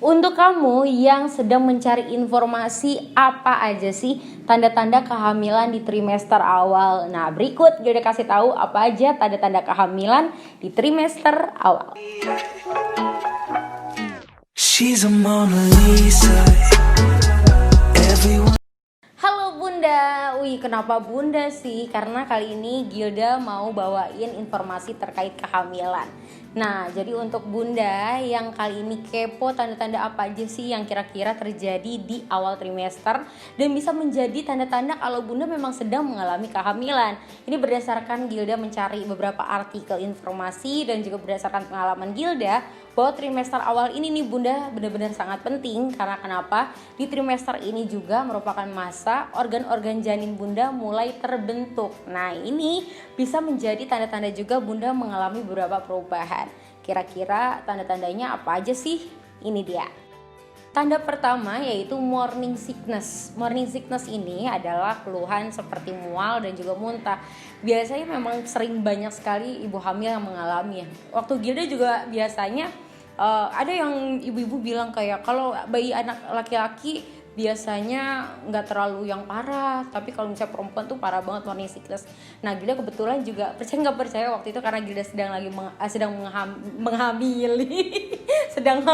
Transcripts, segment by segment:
Untuk kamu yang sedang mencari informasi apa aja sih tanda-tanda kehamilan di trimester awal. Nah, berikut gue udah kasih tahu apa aja tanda-tanda kehamilan di trimester awal. She's a Mona Lisa. Halo Bunda, kenapa Bunda sih? Karena kali ini Gilda mau bawain informasi terkait kehamilan. Nah, jadi untuk Bunda yang kali ini kepo tanda-tanda apa aja sih yang kira-kira terjadi di awal trimester dan bisa menjadi tanda-tanda kalau Bunda memang sedang mengalami kehamilan. Ini berdasarkan Gilda mencari beberapa artikel informasi dan juga berdasarkan pengalaman Gilda bahwa trimester awal ini nih Bunda benar-benar sangat penting. Karena kenapa? Di trimester ini juga merupakan masa organ-organ janin Bunda mulai terbentuk. Nah, ini bisa menjadi tanda-tanda juga Bunda mengalami beberapa perubahan. Kira-kira tanda-tandanya apa aja sih? Ini dia. Tanda pertama yaitu morning sickness. Morning sickness ini adalah keluhan seperti mual dan juga muntah. Biasanya memang sering banyak sekali ibu hamil yang mengalami. Waktu Gilda juga biasanya ada yang ibu-ibu bilang kayak kalau bayi anak laki-laki biasanya nggak terlalu yang parah, tapi kalau misalnya perempuan tuh parah banget morning sickness. Nah, Gilda kebetulan juga percaya nggak percaya waktu itu karena Gilda sedang menghamili sedang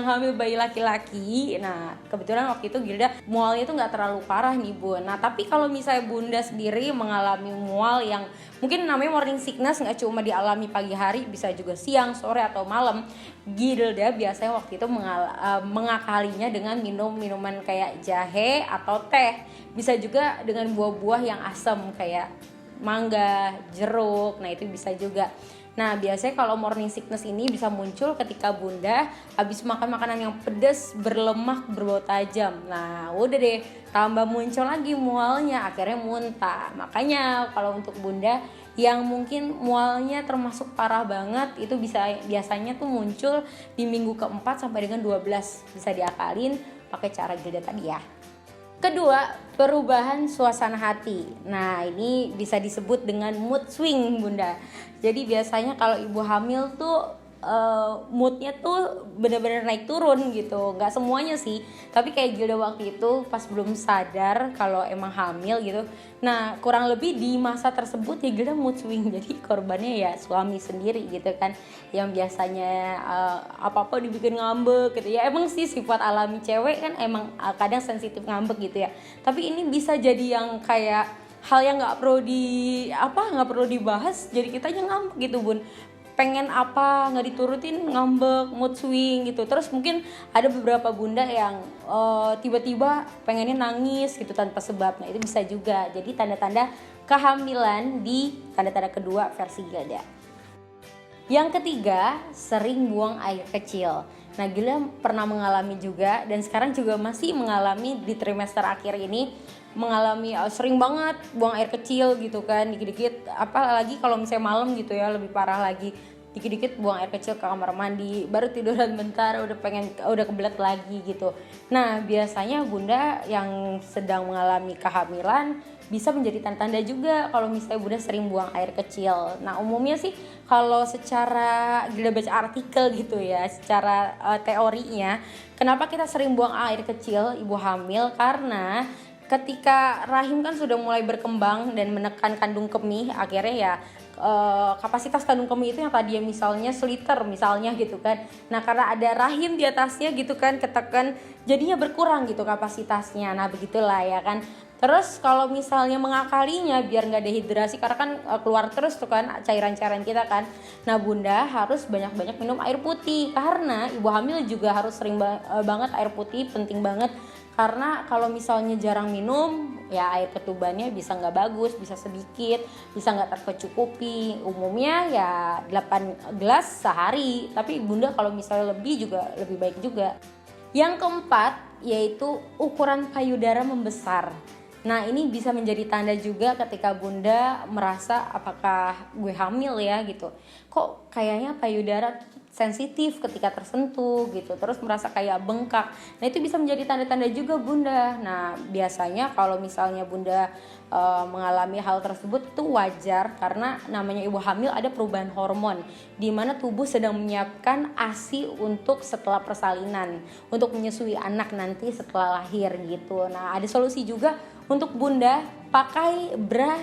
hamil bayi laki-laki. Nah, kebetulan waktu itu Gilda mualnya tuh nggak terlalu parah nih Bun. Nah, tapi kalau misalnya Bunda sendiri mengalami mual yang mungkin namanya morning sickness, nggak cuma dialami pagi hari, bisa juga siang, sore atau malam. Gilda biasanya waktu itu mengakalinya dengan minum minuman kayak jahe atau teh. Bisa juga dengan buah-buah yang asam kayak mangga, jeruk. Nah, itu bisa juga. Nah, biasanya kalau morning sickness ini bisa muncul ketika Bunda habis makan makanan yang pedas, berlemak, berbau tajam. Nah, udah deh, tambah muncul lagi mualnya, akhirnya muntah. Makanya kalau untuk Bunda yang mungkin mualnya termasuk parah banget, itu biasanya tuh muncul di minggu keempat sampai dengan 12. Bisa diakalin pakai cara Gilda tadi ya. Kedua, perubahan suasana hati. Nah, ini bisa disebut dengan mood swing Bunda. Jadi biasanya kalau ibu hamil tuh moodnya tuh benar-benar naik turun gitu. Nggak semuanya sih, tapi kayak Gilda waktu itu pas belum sadar kalau emang hamil gitu. Nah, kurang lebih di masa tersebut ya Gilda mood swing. Jadi korbannya ya suami sendiri gitu kan, yang biasanya apa-apa dibikin ngambek gitu ya. Emang sih sifat alami cewek kan emang kadang sensitif ngambek gitu ya. Tapi ini bisa jadi yang kayak hal yang nggak perlu dibahas, jadi kitanya ngambek gitu Bun. Pengen apa nggak diturutin ngambek, mood swing gitu. Terus mungkin ada beberapa bunda yang tiba-tiba pengennya nangis gitu tanpa sebab. Nah, itu bisa juga jadi tanda-tanda kehamilan di tanda-tanda kedua versi Gilda. Yang ketiga, sering buang air kecil. Nah, Gilda pernah mengalami juga dan sekarang juga masih mengalami di trimester akhir ini, mengalami sering banget buang air kecil gitu kan, dikit-dikit, apalagi kalau misalnya malam gitu ya, lebih parah lagi. Dikit-dikit buang air kecil ke kamar mandi, baru tiduran bentar udah kebelet lagi gitu. Nah, biasanya Bunda yang sedang mengalami kehamilan bisa menjadi tanda-tanda juga kalau misalnya Bunda sering buang air kecil. Nah, umumnya sih kalau secara Gilda baca artikel gitu ya, secara teorinya, kenapa kita sering buang air kecil ibu hamil, karena ketika rahim kan sudah mulai berkembang dan menekan kandung kemih, akhirnya ya kapasitas kandung kemih itu yang tadinya misalnya seliter misalnya gitu kan. Nah, karena ada rahim di atasnya gitu kan, ketekan, jadinya berkurang gitu kapasitasnya. Nah, begitulah ya kan. Terus kalau misalnya mengakalinya biar nggak dehidrasi, karena kan keluar terus tuh kan cairan-cairan kita kan. Nah, Bunda harus banyak-banyak minum air putih, karena ibu hamil juga harus sering banget air putih, penting banget. Karena kalau misalnya jarang minum, ya air ketubannya bisa nggak bagus, bisa sedikit, bisa nggak tercukupi. Umumnya ya 8 gelas sehari, tapi Bunda kalau misalnya lebih juga lebih baik juga. Yang keempat yaitu ukuran payudara membesar. Nah, ini bisa menjadi tanda juga ketika Bunda merasa apakah gue hamil ya gitu. Kok kayaknya payudara sensitif ketika tersentuh gitu, terus merasa kayak bengkak. Nah itu bisa menjadi tanda-tanda juga bunda. Nah biasanya kalau misalnya bunda mengalami hal tersebut itu wajar, karena namanya ibu hamil ada perubahan hormon di mana tubuh sedang menyiapkan ASI untuk setelah persalinan, untuk menyusui anak nanti setelah lahir gitu. Nah ada solusi juga untuk bunda, pakai bra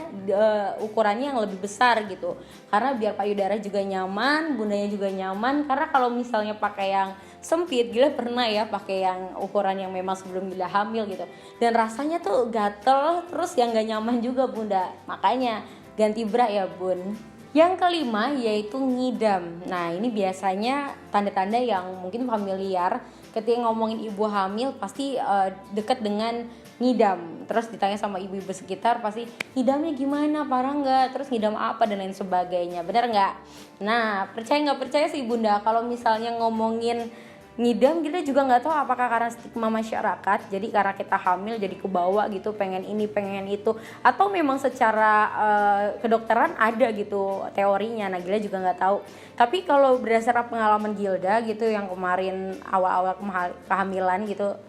ukurannya yang lebih besar gitu, karena biar payudara juga nyaman, bundanya juga nyaman. Karena kalau misalnya pakai yang sempit, Gila pernah ya pakai yang ukuran yang memang sebelum Gila hamil gitu, dan rasanya tuh gatel, terus yang gak nyaman juga bunda. Makanya ganti bra ya bun. Yang kelima yaitu ngidam. Nah ini biasanya tanda-tanda yang mungkin familiar ketika ngomongin ibu hamil, pasti deket dengan ngidam. Terus ditanya sama ibu-ibu sekitar pasti, ngidamnya gimana, parah nggak, terus ngidam apa dan lain sebagainya, benar nggak? Nah percaya nggak percaya sih bunda, kalau misalnya ngomongin ngidam kita juga nggak tahu apakah karena stigma masyarakat, jadi karena kita hamil jadi kebawa gitu, pengen ini pengen itu, atau memang secara kedokteran ada gitu teorinya. Nah Gilda juga nggak tahu, tapi kalau berdasarkan pengalaman Gilda gitu yang kemarin awal-awal kehamilan gitu,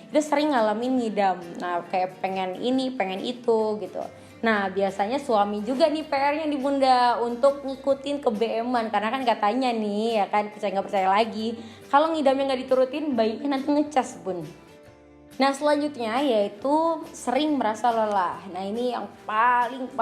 itu sering ngalamin ngidam. Nah kayak pengen ini pengen itu gitu. Nah biasanya suami juga nih PR-nya di bunda untuk ngikutin ke BM-an, karena kan katanya nih ya kan, percaya nggak percaya lagi, kalau ngidamnya nggak diturutin bayinya nanti ngecas bun. Nah selanjutnya yaitu sering merasa lelah. Nah ini yang paling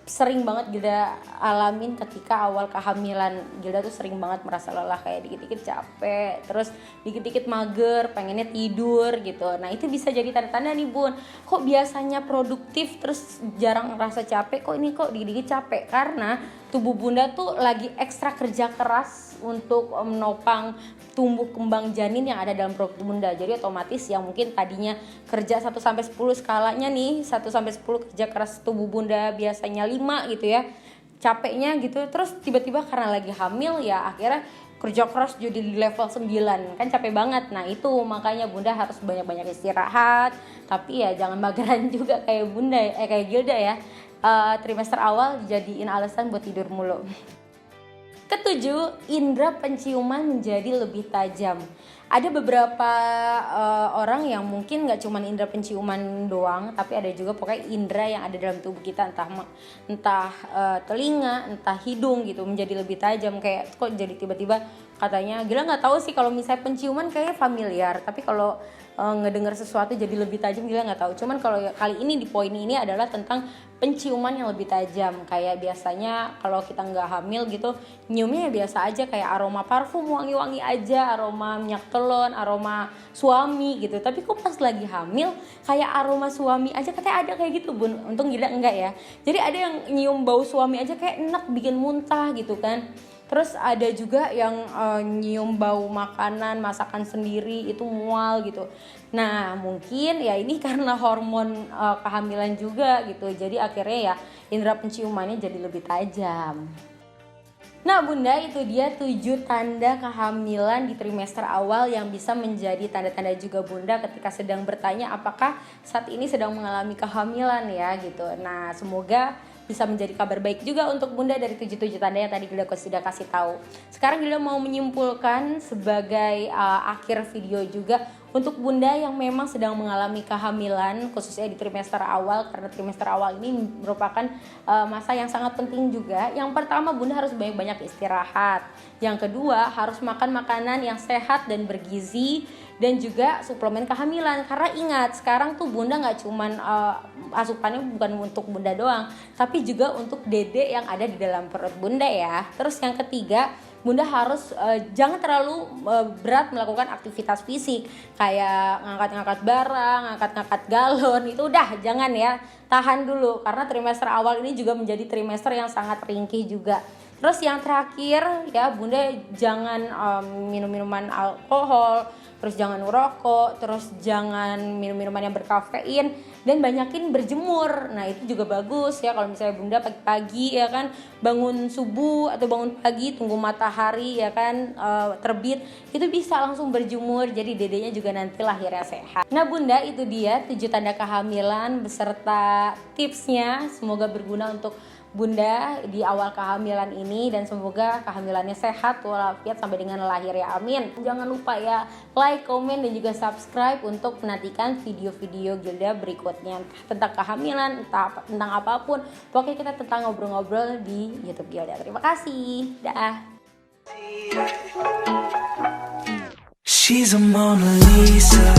sering banget Gilda alamin ketika awal kehamilan. Gilda tuh sering banget merasa lelah, kayak dikit-dikit capek, terus dikit-dikit mager, pengennya tidur gitu. Nah itu bisa jadi tanda-tanda nih bun, kok biasanya produktif terus jarang merasa capek, kok ini kok dikit-dikit capek. Karena tubuh bunda tuh lagi ekstra kerja keras untuk menopang tumbuh kembang janin yang ada dalam perut bunda. Jadi otomatis yang mungkin tadinya kerja 1-10 skalanya nih, 1-10 kerja keras tubuh bunda biasanya 5 gitu ya, capeknya gitu, terus tiba-tiba karena lagi hamil ya akhirnya kerja keras jadi di level 9, kan capek banget. Nah itu makanya bunda harus banyak-banyak istirahat, tapi ya jangan mageran juga kayak bunda kayak Gilda ya, trimester awal dijadiin alasan buat tidur mulu. Ketujuh, indera penciuman menjadi lebih tajam. Ada beberapa orang yang mungkin nggak cuma indera penciuman doang, tapi ada juga pokoknya indera yang ada dalam tubuh kita, entah telinga, entah hidung gitu, menjadi lebih tajam. Kayak kok jadi tiba-tiba katanya, Gila nggak tahu sih kalau misalnya penciuman kayak familiar, tapi kalau ngedengar sesuatu jadi lebih tajam Gila nggak tahu. Cuman kalau kali ini di poin ini adalah tentang penciuman yang lebih tajam. Kayak biasanya kalau kita nggak hamil gitu, nyiumnya ya biasa aja, kayak aroma parfum wangi-wangi aja, aroma minyak telon, aroma suami gitu. Tapi kok pas lagi hamil kayak aroma suami aja, katanya ada kayak gitu bun. Untung Gila enggak ya. Jadi ada yang nyium bau suami aja kayak enak, bikin muntah gitu kan. Terus ada juga yang nyium bau makanan, masakan sendiri itu mual gitu. Nah mungkin ya ini karena hormon kehamilan juga gitu. Jadi akhirnya ya indera penciumannya jadi lebih tajam. Nah bunda, itu dia 7 tanda kehamilan di trimester awal yang bisa menjadi tanda-tanda juga bunda ketika sedang bertanya apakah saat ini sedang mengalami kehamilan ya gitu. Nah semoga bisa menjadi kabar baik juga untuk bunda dari 7 tanda yang tadi Gilda sudah kasih tahu. Sekarang Gilda mau menyimpulkan sebagai akhir video juga untuk bunda yang memang sedang mengalami kehamilan, khususnya di trimester awal, karena trimester awal ini merupakan masa yang sangat penting juga. Yang pertama bunda harus banyak-banyak istirahat. Yang kedua harus makan makanan yang sehat dan bergizi, dan juga suplemen kehamilan. Karena ingat sekarang tuh bunda gak cuman asupannya bukan untuk bunda doang, tapi juga untuk dede yang ada di dalam perut bunda ya. Terus yang ketiga, bunda harus jangan terlalu berat melakukan aktivitas fisik, kayak ngangkat-ngangkat barang, ngangkat-ngangkat galon, itu udah jangan ya, tahan dulu, karena trimester awal ini juga menjadi trimester yang sangat ringkih juga. Terus yang terakhir ya bunda jangan minum minuman alkohol, terus jangan ngerokok, terus jangan minum minuman yang berkafein, dan banyakin berjemur. Nah itu juga bagus ya, kalau misalnya bunda pagi-pagi ya kan, bangun subuh atau bangun pagi tunggu matahari ya kan terbit, itu bisa langsung berjemur, jadi dedenya juga nanti lahirnya sehat. Nah bunda, itu dia 7 tanda kehamilan beserta tipsnya, semoga berguna untuk Bunda di awal kehamilan ini, dan semoga kehamilannya sehat walafiat sampai dengan lahir ya, amin. Jangan lupa ya like, komen, dan juga subscribe untuk menantikan video-video Gilda berikutnya, entah tentang kehamilan, entah tentang apapun. Pokoknya kita tentang ngobrol-ngobrol di YouTube Gilda. Terima kasih, dah. She's a Mona Lisa.